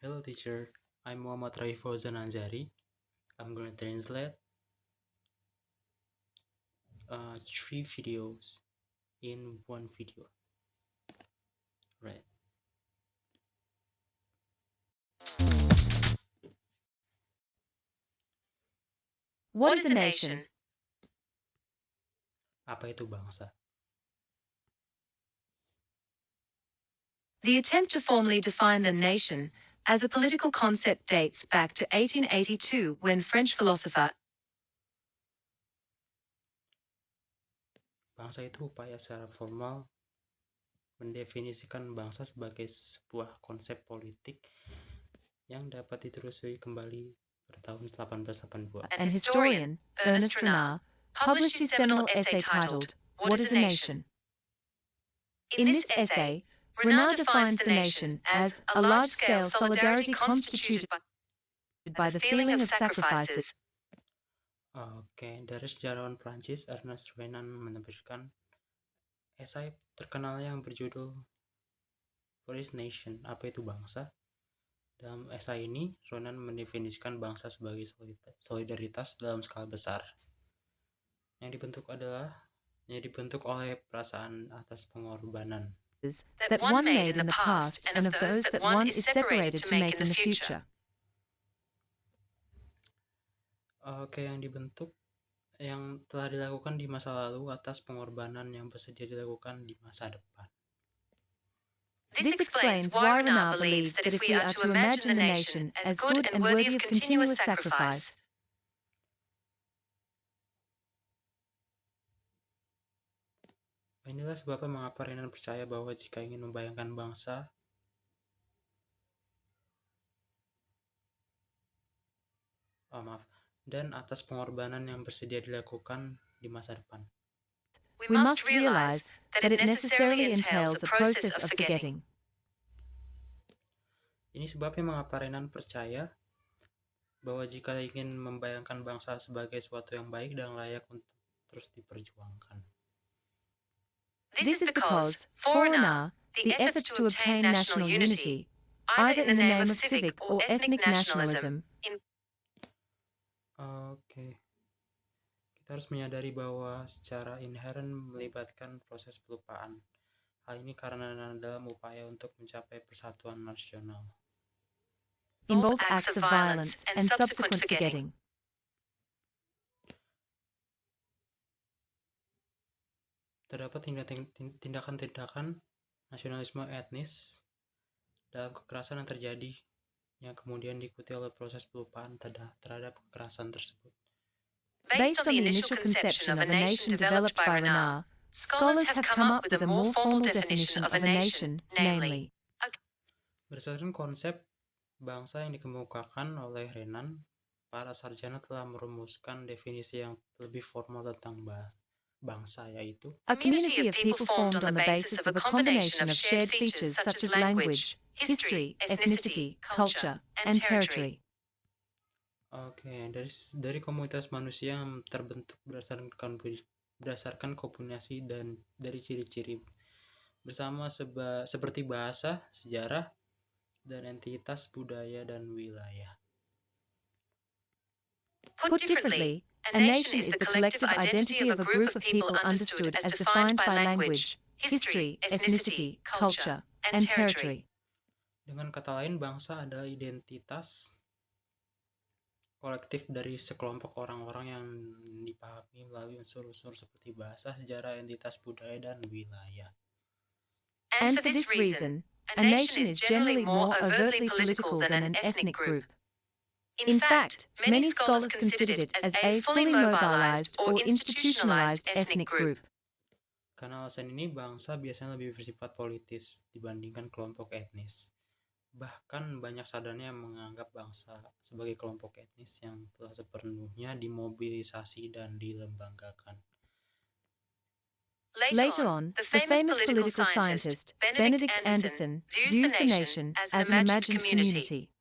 Hello teacher, I'm Muhammad Raifo Zananzari. I'm going to translate three videos in one video. Right. What is a nation? Apa itu bangsa? The attempt to formally define the nation as a political concept dates back to 1882 when French philosopher Bangsa itu upaya secara formal mendefinisikan bangsa sebagai sebuah konsep politik yang dapat ditelusuri kembali pada tahun 1880. and historian Ernest Renan published his seminal essay titled What is a Nation? In this essay, Renan defines the nation as a large-scale solidarity constituted by the feeling of sacrifices. Oke, dari sejarawan Prancis Ernest Renan menerbitkan esai terkenal yang berjudul What is Nation? Apa itu bangsa? Dalam esai ini, Renan mendefinisikan bangsa sebagai solidaritas dalam skala besar yang dibentuk oleh perasaan atas pengorbanan. That one made in the past and of those that one is separated to make in the future. Oke, yang telah dilakukan di masa lalu atas pengorbanan yang bersedia dilakukan di masa depan. This explains why Renan believes that if we are to imagine the nation as good and worthy of continuous sacrifice, inilah sebabnya mengapa Renan percaya bahwa jika ingin membayangkan bangsa, dan atas pengorbanan yang bersedia dilakukan di masa depan. we must realize that it necessarily entails a process of forgetting. Ini sebabnya mengapa Renan percaya bahwa jika ingin membayangkan bangsa sebagai sesuatu yang baik dan layak untuk terus diperjuangkan. This is because, for Renan, the efforts to obtain national unity, either in the name of civic or ethnic nationalism, Oke. Kita harus menyadari bahwa secara inheren melibatkan proses pelupaan. Hal ini karena dalam upaya untuk mencapai persatuan nasional. involve acts of violence and subsequent forgetting. Terdapat tindakan-tindakan nasionalisme etnis dalam kekerasan yang terjadi yang kemudian diikuti oleh proses pelupaan terhadap kekerasan tersebut. Based on the initial conception of a nation developed by Renan, scholars have come up with a more formal definition of a nation, namely, Berdasarkan konsep bangsa yang dikemukakan oleh Renan, para sarjana telah merumuskan definisi yang lebih formal tentang bangsa, yaitu a community of people formed on the basis of a combination of shared features such as language, history, ethnicity, culture, and territory. Oke, dari komunitas manusia yang terbentuk berdasarkan kombinasi dan dari ciri-ciri bersama seperti bahasa, sejarah, dan entitas budaya dan wilayah. Put differently, a nation is the collective identity of a group of people understood as defined by language, history, ethnicity, culture, and territory. Dengan kata lain, bangsa adalah identitas kolektif dari sekelompok orang-orang yang dipahami melalui unsur-unsur seperti bahasa, sejarah, entitas budaya, dan wilayah. And for this reason, a nation is generally more overtly political than an ethnic group. In fact, many scholars considered it as a fully mobilized or institutionalized ethnic group. Karena alasan ini, bangsa biasanya lebih bersifat politis dibandingkan kelompok etnis. Bahkan banyak sarjana yang menganggap bangsa sebagai kelompok etnis yang telah sepenuhnya dimobilisasi dan dilembagakan. Later on, the famous political scientist Benedict Anderson views the nation as an imagined community.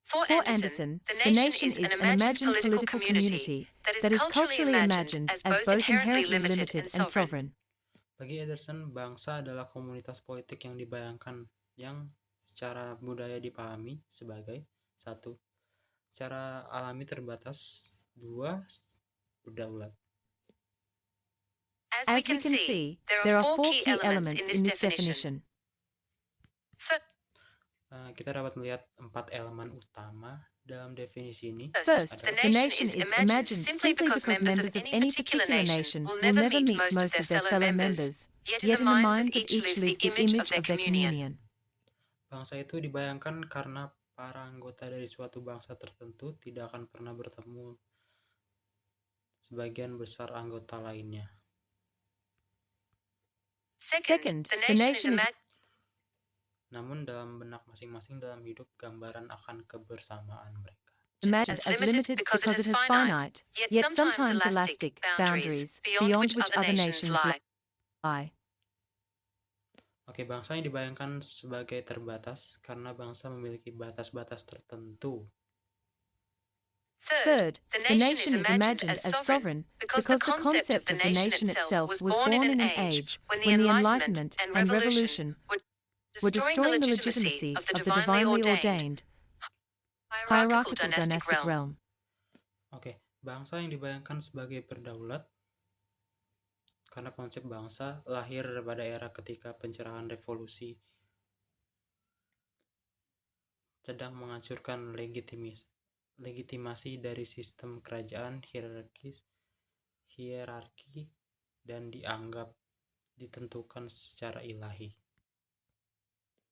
For Anderson, the nation is an imagined political community that is culturally imagined as both inherently limited and sovereign. Bagi Anderson, bangsa adalah komunitas politik yang dibayangkan yang secara budaya dipahami sebagai 1. Secara alami terbatas, 2. Berdaulat. As we can see, there are 4 key elements in this definition. Kita dapat melihat 4 elemen utama dalam definisi ini. First, the nation is imagined simply because members of any particular nation will never meet most of their fellow members, yet in the minds of each lives the image of their communion. Bangsa itu dibayangkan karena para anggota dari suatu bangsa tertentu tidak akan pernah bertemu sebagian besar anggota lainnya. Second, the nation is Namun dalam benak masing-masing dalam hidup gambaran akan kebersamaan mereka. imagined as limited because it has finite, yet sometimes elastic, boundaries beyond which other nations lie. Oke, bangsa yang dibayangkan sebagai terbatas karena bangsa memiliki batas-batas tertentu. Third, the nation is imagined as sovereign because the concept of the nation itself was born in an age when the Enlightenment and Revolution were destroying the legitimacy of the divinely ordained hierarchical dynastic realm. Oke, bangsa yang dibayangkan sebagai berdaulat karena konsep bangsa lahir pada era ketika pencerahan revolusi sedang menghancurkan legitimasi dari sistem kerajaan hierarki dan dianggap ditentukan secara ilahi.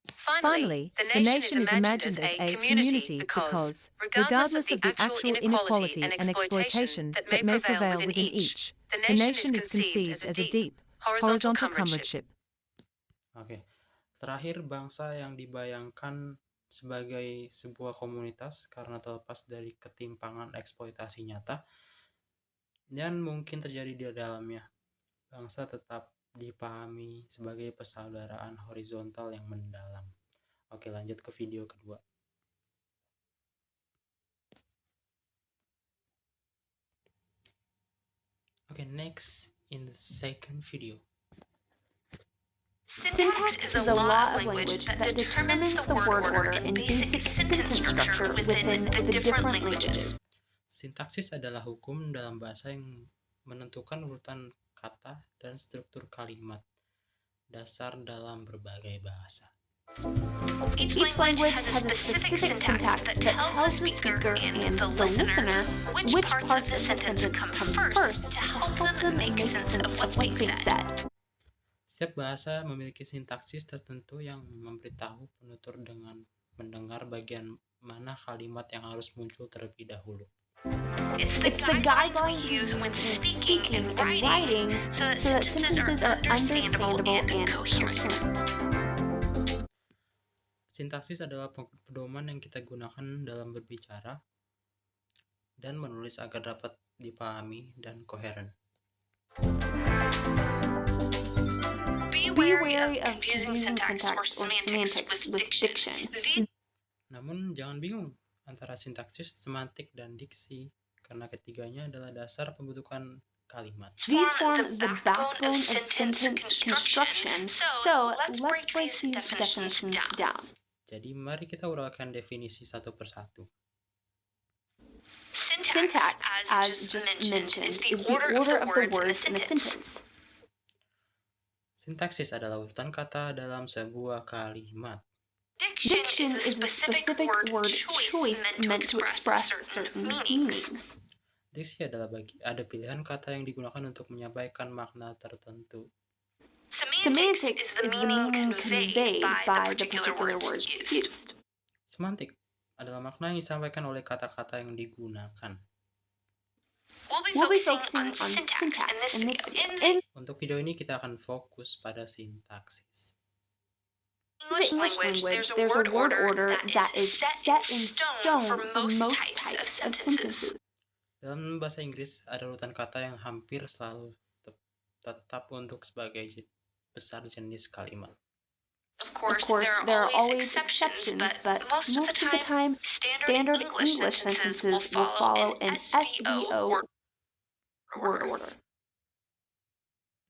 Finally, the nation is imagined as a community because, regardless of the actual inequality and exploitation that may prevail within each, the nation is conceived as a deep, horizontal comradeship. Oke. Terakhir, bangsa yang dibayangkan sebagai sebuah komunitas karena terlepas dari ketimpangan eksploitasi nyata dan mungkin terjadi di dalamnya. Bangsa tetap dipahami sebagai persaudaraan horizontal yang mendalam. Oke, lanjut ke video kedua. Okay, next in the second video. Syntax is a law of language that determines the word order and basic sentence structure within the different languages. Sintaksis adalah hukum dalam bahasa yang menentukan urutan kata dan struktur kalimat dasar dalam berbagai bahasa. Each language has a specific syntax that tells the speaker and the listener which parts of the sentence come first to help them make sense of what's being said. Setiap bahasa memiliki sintaksis tertentu yang memberitahu penutur dengan mendengar bagian mana kalimat yang harus muncul terlebih dahulu. It's the guidelines we use when speaking and writing so that sentences are understandable and coherent. Sintaksis adalah pedoman yang kita gunakan dalam berbicara dan menulis agar dapat dipahami dan koheren. Be wary of confusing syntax or semantics with diction. Namun jangan bingung antara sintaksis, semantik, dan diksi karena ketiganya adalah dasar pembentukan kalimat. These form the backbone of sentence construction, so let's break these definitions down. Jadi mari kita uraikan definisi satu persatu. Syntax, as just mentioned, is the order of the words in a sentence. Sintaksis adalah urutan kata dalam sebuah kalimat. Diction is the specific word choice meant to express certain meanings. Diksi adalah ada pilihan kata yang digunakan untuk menyampaikan makna tertentu. Semantics is the meaning conveyed by the particular words used. Semantik adalah makna yang disampaikan oleh kata-kata yang digunakan. We'll be focusing on syntax in this video. Untuk video ini kita akan fokus pada sintaksis. In the English language, there's a word order that is set in stone for most types of sentences. Dalam bahasa Inggris, ada urutan kata yang hampir selalu tetap untuk sebagai besar jenis kalimat. Of course, there are always exceptions, but most of the time, standard English sentences will follow an SVO word order.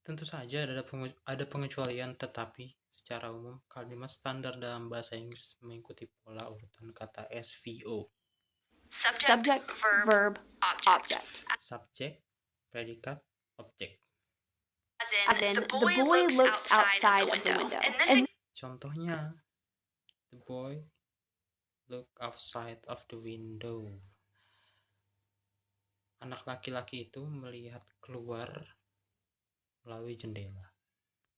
Tentu saja ada pengecualian, tetapi secara umum, kalimat standar dalam bahasa Inggris mengikuti pola urutan kata SVO. Subject, verb, object. Subjek, predikat, objek. As in, the boy looks outside of the window. And Contohnya, the boy look outside of the window. Anak laki-laki itu melihat keluar melalui jendela.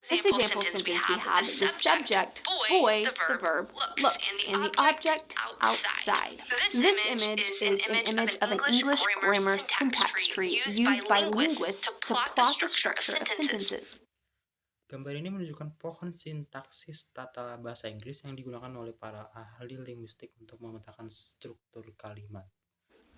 this example simply we have the subject, boy, the verb, looks, and the object, outside. This image is an image of an English grammar syntax tree used by linguists to plot the structure of sentences. Gambar ini menunjukkan pohon sintaksis tata bahasa Inggris yang digunakan oleh para ahli linguistik untuk memetakan struktur kalimat.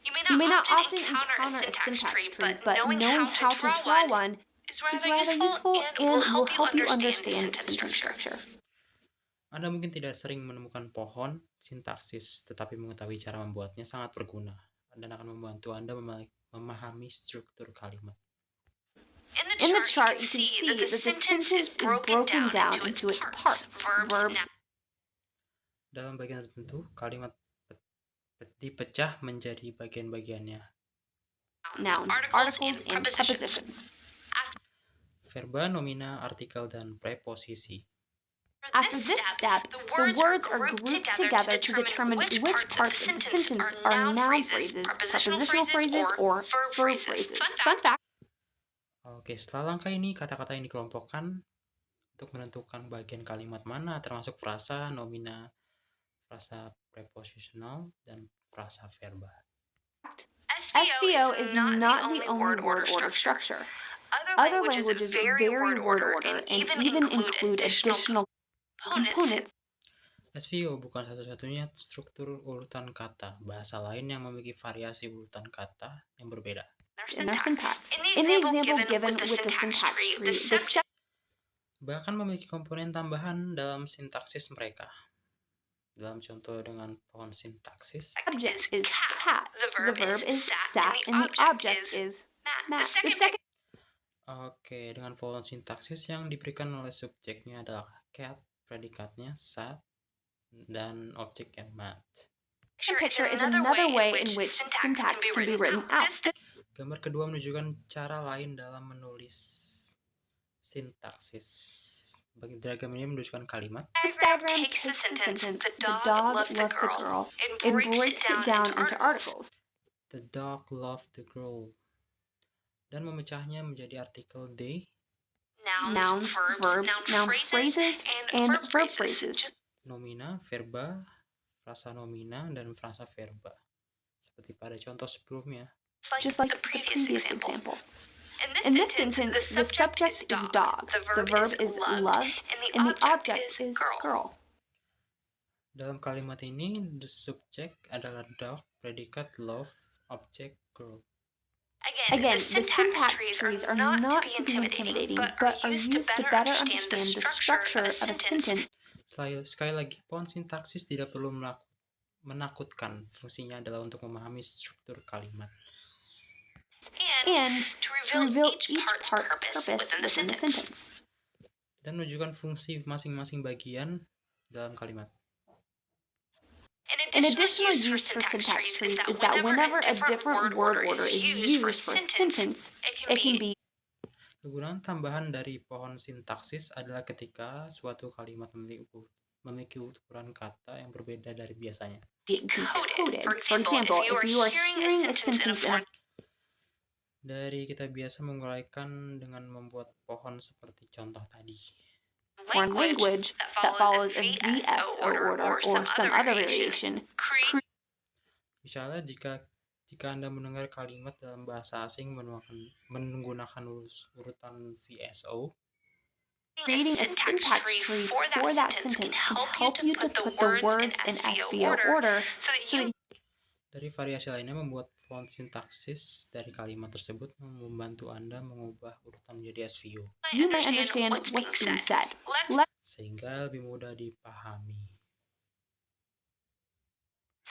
You may not often encounter a syntax tree, but knowing how to draw one is rather useful and will help you understand sentence structure. Anda mungkin tidak sering menemukan pohon sintaksis, tetapi mengetahui cara membuatnya sangat berguna dan akan membantu Anda memahami struktur kalimat. In the chart, you can see that the sentence is broken down into its parts, verbs. Dalam bagian tertentu, kalimat dipecah menjadi bagian-bagiannya. Nouns, articles, and prepositions. Verba, nomina, artikel, dan preposisi. After this step, the words are grouped together to determine which parts of the sentence are noun phrases, prepositional phrases, or verb phrases. Fun fact. Oke, setelah langkah ini, kata-kata yang dikelompokkan untuk menentukan bagian kalimat mana, termasuk frasa, nomina, frasa preposisional, dan frasa verba. SVO is not the only word order structure. Other languages vary word order and even include additional components. SVO bukan satu-satunya struktur urutan kata. Bahasa lain yang memiliki variasi urutan kata yang berbeda. In their syntax. In the example given with the syntax tree, the bahkan memiliki komponen tambahan dalam sintaksis mereka. Dalam contoh dengan pohon sintaksis, subject is cat, the verb is sat, and the object is mat. The second Oke, dengan pohon sintaksis yang diberikan oleh subjeknya adalah cat, predikatnya sat, dan objeknya mat. picture is another way in which syntax can be written out. Gambar kedua menunjukkan cara lain dalam menulis sintaksis. Bagi diagram ini menunjukkan kalimat. This diagram takes the sentence, the dog loved the girl, and breaks it down into articles. The dog loved the girl. Dan memecahnya menjadi artikel they, Nouns, verbs, noun phrases, and verb phrases. nomina, verba, frasa nomina, dan frasa verba. Seperti pada contoh sebelumnya. Just like the previous example. In this sentence, the subject is dog, the verb is loved, and the object is girl. Dalam kalimat ini, the subject adalah dog, predikat love, object girl. Again, the syntax trees are not to be intimidating, but are used to better understand the structure of a sentence. Sekali lagi, pohon sintaksis tidak perlu menakutkan. Fungsinya adalah untuk memahami struktur kalimat. And to reveal each part's purpose within the sentence. Dan menunjukkan fungsi masing-masing bagian dalam kalimat. An additional use for syntax trees is that whenever a different word order is used for a sentence, it can be Kegunaan tambahan dari pohon sintaksis adalah ketika suatu kalimat memiliki ukuran kata yang berbeda dari biasanya. decoded. For example, if you are hearing a sentence in a Dari kita biasa menguraikan dengan membuat pohon seperti contoh tadi. foreign language that follows a VSO order or some other variation, Misalnya jika Anda mendengar kalimat dalam bahasa asing menggunakan urutan VSO, creating a syntax tree for that sentence can help you to put the words in SVO order so that you dari variasi lainnya membuat font sintaksis dari kalimat tersebut membantu Anda mengubah urutan menjadi SVO, may understand what's being said. sehingga lebih mudah dipahami.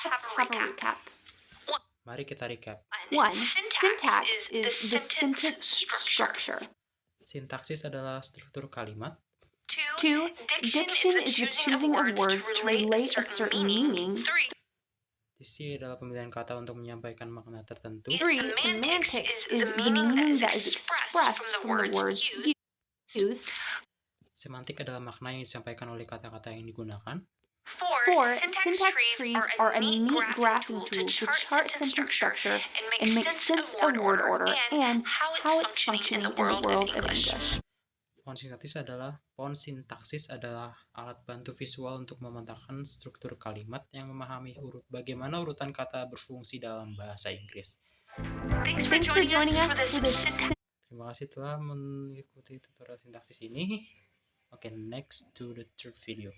Let's have a recap. Mari kita recap. 1. Syntax is the sentence structure. Sintaksis adalah struktur kalimat. 2. Diction is the choosing of words to relate a certain meaning. Diksi adalah pemilihan kata untuk menyampaikan makna tertentu. 3. Semantics is the meaning that is expressed from the words used. Semantik adalah makna yang disampaikan oleh kata-kata yang digunakan. 4. Syntax trees are a neat graphing tool to chart sentence structure and make sense of word order and how it's functioning in the world of English. Font sintaksis adalah alat bantu visual untuk memetakan struktur kalimat yang memahami bagaimana urutan kata berfungsi dalam bahasa Inggris. Thanks for joining us for this. Terima kasih telah mengikuti tutorial sintaksis ini. Okay, next to the third video.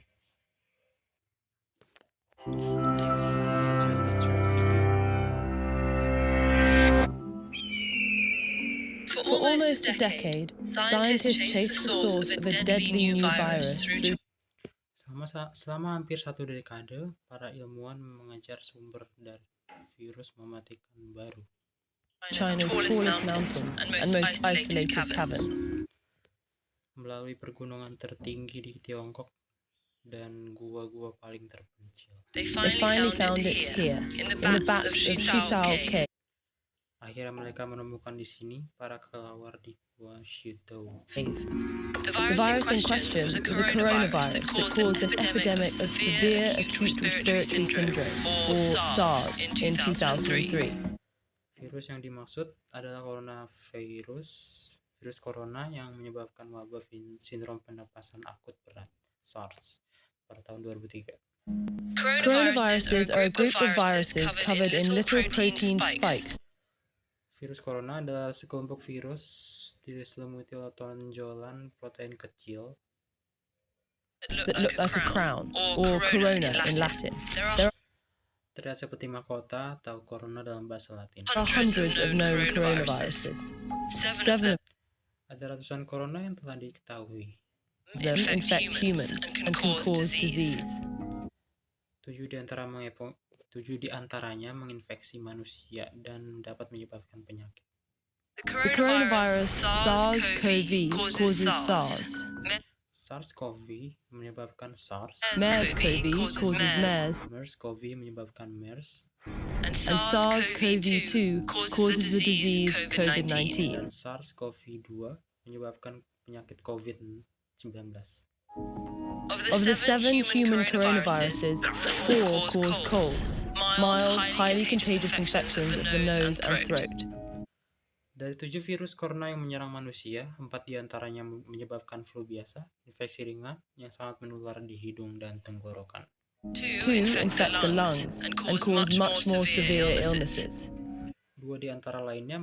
For almost a decade, scientists chased the source of a deadly new virus through Selama hampir 1 dekade, para ilmuwan mengejar sumber dari virus mematikan baru. China's tallest mountains and most isolated caverns. Melalui pergunungan tertinggi di Tiongkok dan gua-gua paling terpencil. They finally found it here, in the bats of Shitao Cave. Akhirnya mereka menemukan di sini para kelawar di Gua Shitao. The virus in question was a coronavirus that caused an epidemic of severe acute respiratory syndrome, or SARS, in 2003. Virus yang dimaksud adalah coronavirus, virus corona yang menyebabkan wabah sindrom pernapasan akut berat, SARS, pada tahun 2003. Coronaviruses are a group of viruses covered in little protein spikes. Virus corona adalah sekelompok virus diselimuti oleh tonjolan protein kecil that look like a crown, or corona in Latin. There terlihat seperti mahkota atau corona dalam bahasa Latin. are hundreds of known coronaviruses. 7 Ada ratusan corona yang telah diketahui. of them infect humans and can cause disease. 7 di antaranya menginfeksi manusia dan dapat menyebabkan penyakit. The coronavirus SARS-CoV causes SARS. SARS-CoV menyebabkan SARS. MERS-CoV causes MERS. MERS-CoV menyebabkan MERS. And SARS-CoV-2 causes the disease COVID-19. Dan SARS-CoV-2 menyebabkan penyakit COVID-19. Of the 7 human coronaviruses, 4 cause colds, mild, highly contagious infections of the nose and throat. Dari 7 virus corona yang menyerang manusia, 4 diantaranya menyebabkan flu biasa, infeksi ringan yang sangat menular di hidung dan tenggorokan. 2 infect the lungs and cause much more severe illnesses. 2 di antara lainnya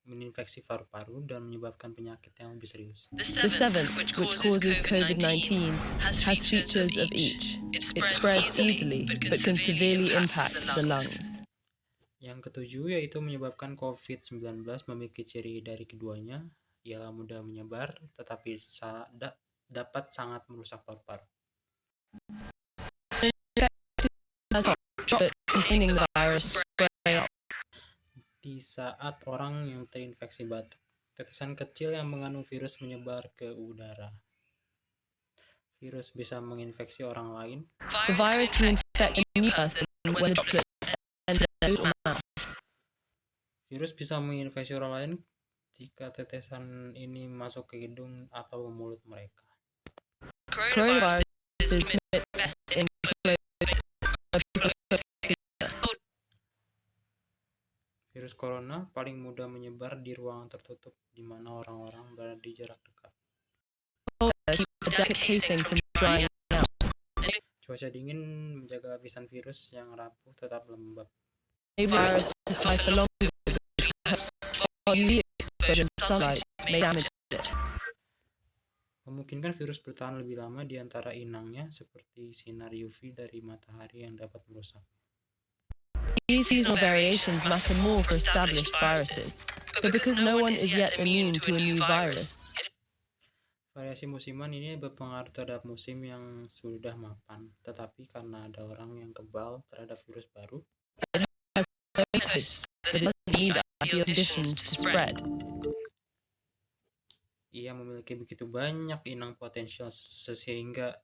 menginfeksi paru-paru dan menyebabkan penyakit yang lebih serius. The 7th, which causes COVID-19, has features of each. It spreads easily, but can severely impact the lungs. Yang ketujuh yaitu menyebabkan COVID-19 memiliki ciri dari keduanya, ialah mudah menyebar, tetapi dapat sangat merusak paru-paru. Containing the virus spray out. Di saat orang yang terinfeksi batuk, tetesan kecil yang mengandung virus menyebar ke udara. Virus bisa menginfeksi orang lain. The virus can infect a new person when the droplet enters their nose or mouth. Virus bisa menginfeksi orang lain jika tetesan ini masuk ke hidung atau mulut mereka. Coronavirus is transmitted best in Virus corona paling mudah menyebar di ruangan tertutup di mana orang-orang berada di jarak dekat. keep the delicate casing from drying out. Cuaca dingin menjaga lapisan virus yang rapuh tetap lembab. Virus to survive for longer because UV exposure to sunlight may damage it. Memungkinkan virus bertahan lebih lama di antara inangnya seperti sinar UV dari matahari yang dapat merusak. These seasonal variations matter more for established viruses, but because no one is yet immune to a new virus, Variasi musiman ini berpengaruh terhadap musim yang sudah mapan, tetapi karena ada orang yang kebal terhadap virus baru, it doesn't need ideal conditions to spread. Ia memiliki begitu banyak inang potensial sehingga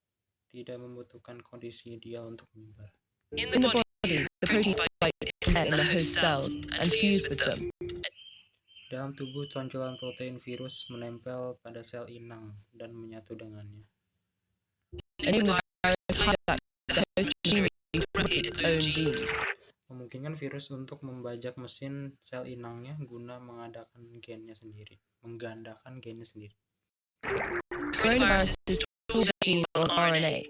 tidak membutuhkan kondisi ideal untuk menyebar. In the body, the proteins bite in the host cells and fuse with them. Dalam tubuh, tonjolan protein virus menempel pada sel inang dan menyatu dengannya. Enabling the virus to hijack the host machinery to replicate its own genes. Memungkinkan virus untuk membajak mesin sel inangnya guna menggandakan gennya sendiri. Coronavirus is full genes on RNA.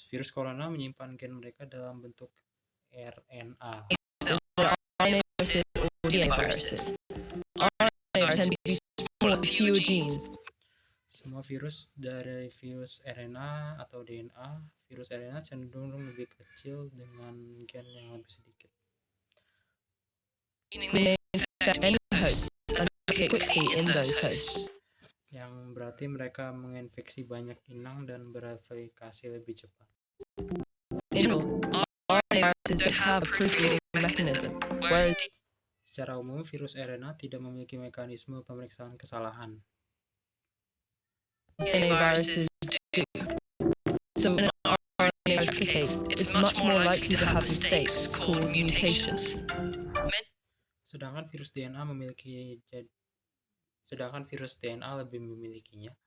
Virus corona menyimpan gen mereka dalam bentuk RNA. RNA viruses or DNA viruses. RNA tend to be small with fewer genes. Semua virus dari virus RNA atau DNA, virus RNA cenderung lebih kecil dengan gen yang lebih sedikit. Meaning they infect many hosts and replicate quickly in those hosts. Yang berarti mereka menginfeksi banyak inang dan bereplikasi lebih cepat. In general, RNA viruses don't have a proofreading mechanism, whereas Secara umum, virus RNA tidak memiliki mekanisme pemeriksaan kesalahan. DNA viruses do. So when an RNA replicates, it's much more likely to have mistakes called mutations. Sedangkan virus DNA lebih memilikinya.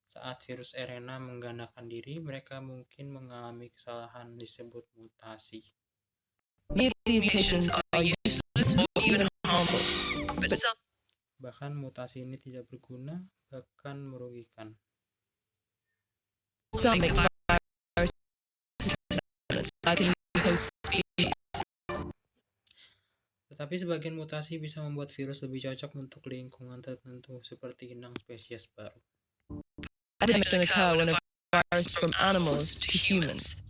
Saat virus RNA menggandakan diri, mereka mungkin mengalami kesalahan disebut mutasi. Many of these mutations are useless or even harmful, but some Bahkan mutasi ini tidak berguna, bahkan merugikan. make the virus like a new host species. Tetapi sebagian mutasi bisa membuat virus lebih cocok untuk lingkungan tertentu, seperti inang spesies baru. Epidemics can occur when a virus from animals to humans.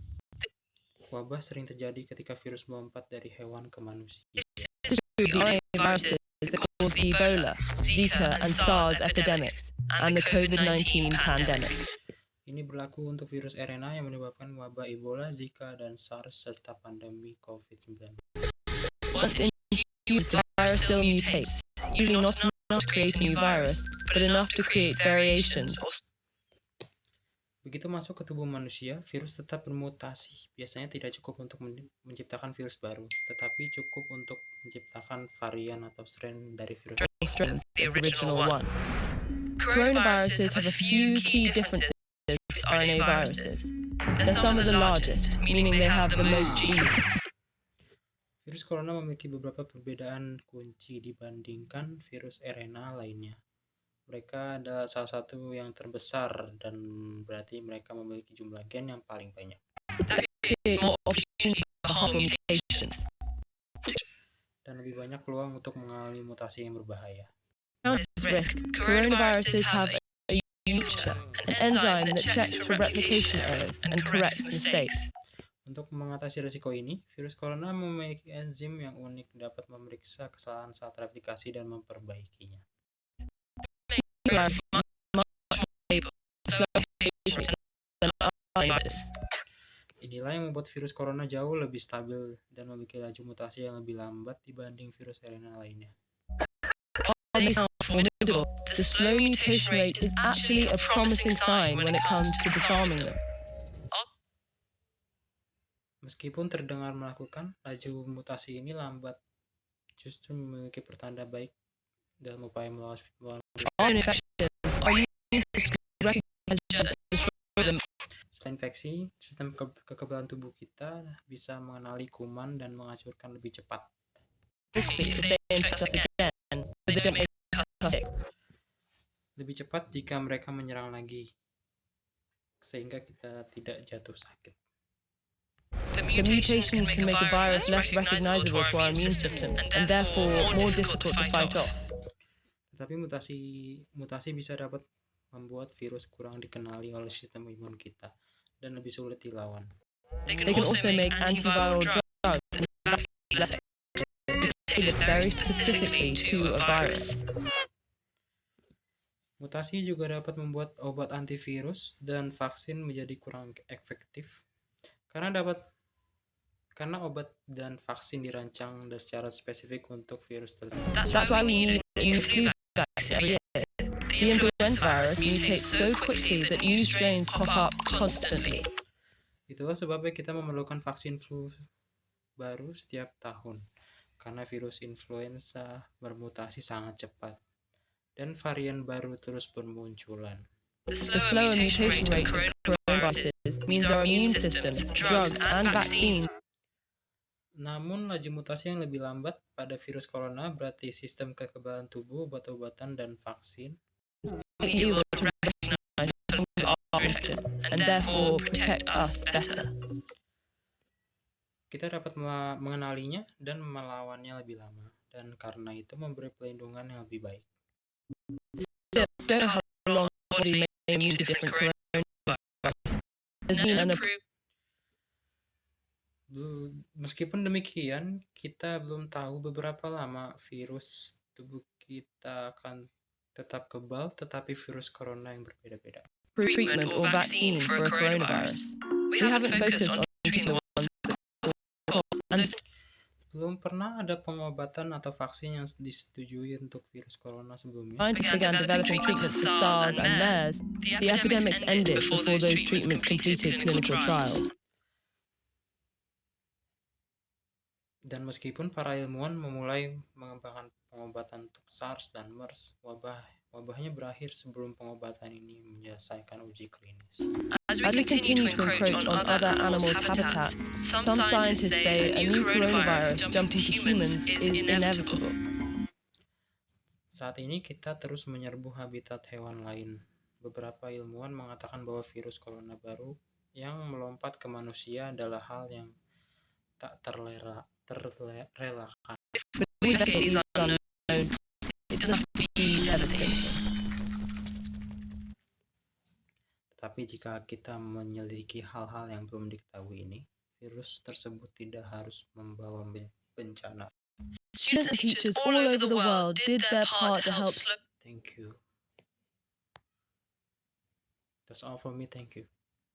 Wabah sering terjadi ketika virus melompat dari hewan ke manusia. This is true of the RNA viruses that caused the Ebola, Zika, and SARS epidemics, and the COVID-19 pandemic. Ini berlaku untuk virus RNA yang menyebabkan wabah Ebola, Zika, dan SARS serta pandemi COVID-19. Once in humans, the virus still mutates, usually not enough to create a new virus, but enough to create variations. Begitu masuk ke tubuh manusia, virus tetap bermutasi. Biasanya tidak cukup untuk menciptakan virus baru, tetapi cukup untuk menciptakan varian atau strain dari virus. Strains, the original one. Coronaviruses have a few key differences with RNA viruses. They're some of the largest, meaning they have the most genes. Virus corona memiliki beberapa perbedaan kunci dibandingkan virus RNA lainnya. Mereka adalah salah satu yang terbesar dan berarti mereka memiliki jumlah gen yang paling banyak. That creates more opportunity for harmful mutations. Dan lebih banyak peluang untuk mengalami mutasi yang berbahaya. Counter this risk, coronaviruses have a unique feature, an enzyme that checks for replication errors and corrects mistakes. Untuk mengatasi risiko ini, virus corona memiliki enzim yang unik dapat memeriksa kesalahan saat replikasi dan memperbaikinya. Inilah yang membuat virus corona jauh lebih stabil dan memiliki laju mutasi yang lebih lambat dibanding virus RNA lainnya. The slow mutation rate is actually a promising sign when it comes to disarming them. Meskipun terdengar menakutkan, laju mutasi ini lambat justru memiliki pertanda baik dalam upaya melawan Setelah infeksi, sistem kekebalan tubuh kita bisa mengenali kuman dan menghancurkan lebih cepat. Lebih cepat jika mereka menyerang lagi, sehingga kita tidak jatuh sakit. The mutations can make the virus less recognizable to our immune system and therefore more difficult to fight off. Tetapi mutasi bisa dapat membuat virus kurang dikenali oleh sistem imun kita dan lebih sulit dilawan. They can also make antiviral drugs tailored very specifically to a virus. Mutasi juga dapat membuat obat antivirus dan vaksin menjadi kurang efektif karena obat dan vaksin dirancang secara spesifik untuk virus tertentu. That's why we need a new flu vaccine. release every year. The influenza virus mutates so quickly that new strains pop up constantly. Itulah sebabnya kita memerlukan vaksin flu baru setiap tahun, karena virus influenza bermutasi sangat cepat, dan varian baru terus bermunculan. The slower mutation rate of coronaviruses means our immune systems, drugs, and vaccines Namun, laju mutasi yang lebih lambat pada virus corona berarti sistem kekebalan tubuh, obat-obatan, dan vaksin are able to recognize our origin and therefore protect us better. kita dapat mengenalinya dan melawannya lebih lama, dan karena itu memberi pelindungan yang lebih baik. Still, don't know how long the body may immune to different coronaviruses. There's been an Meskipun demikian, kita belum tahu beberapa lama virus tubuh kita akan tetap kebal, tetapi virus corona yang berbeda-beda. treatment or vaccine for a coronavirus. We haven't focused on treating the ones that cause and Belum pernah ada pengobatan atau vaksin yang disetujui untuk virus corona sebelumnya. scientists began developing treatments for SARS and MERS. The epidemics ended before those treatments completed clinical trials. Dan meskipun para ilmuwan memulai mengembangkan pengobatan untuk SARS dan MERS, wabahnya berakhir sebelum pengobatan ini menyelesaikan uji klinis. As we continue to encroach on other animals' habitats, some scientists say a new coronavirus jumping to humans is inevitable. Saat ini kita terus menyerbu habitat hewan lain. Beberapa ilmuwan mengatakan bahwa virus corona baru yang melompat ke manusia adalah hal yang tak terelakkan. We investigate these unknowns. It doesn't have to be devastating. Tetapi jika kita menyelidiki hal-hal yang belum diketahui ini, virus tersebut tidak harus membawa bencana. Students and teachers all over the world did their part to help. Thank you. That's all from me. Thank you.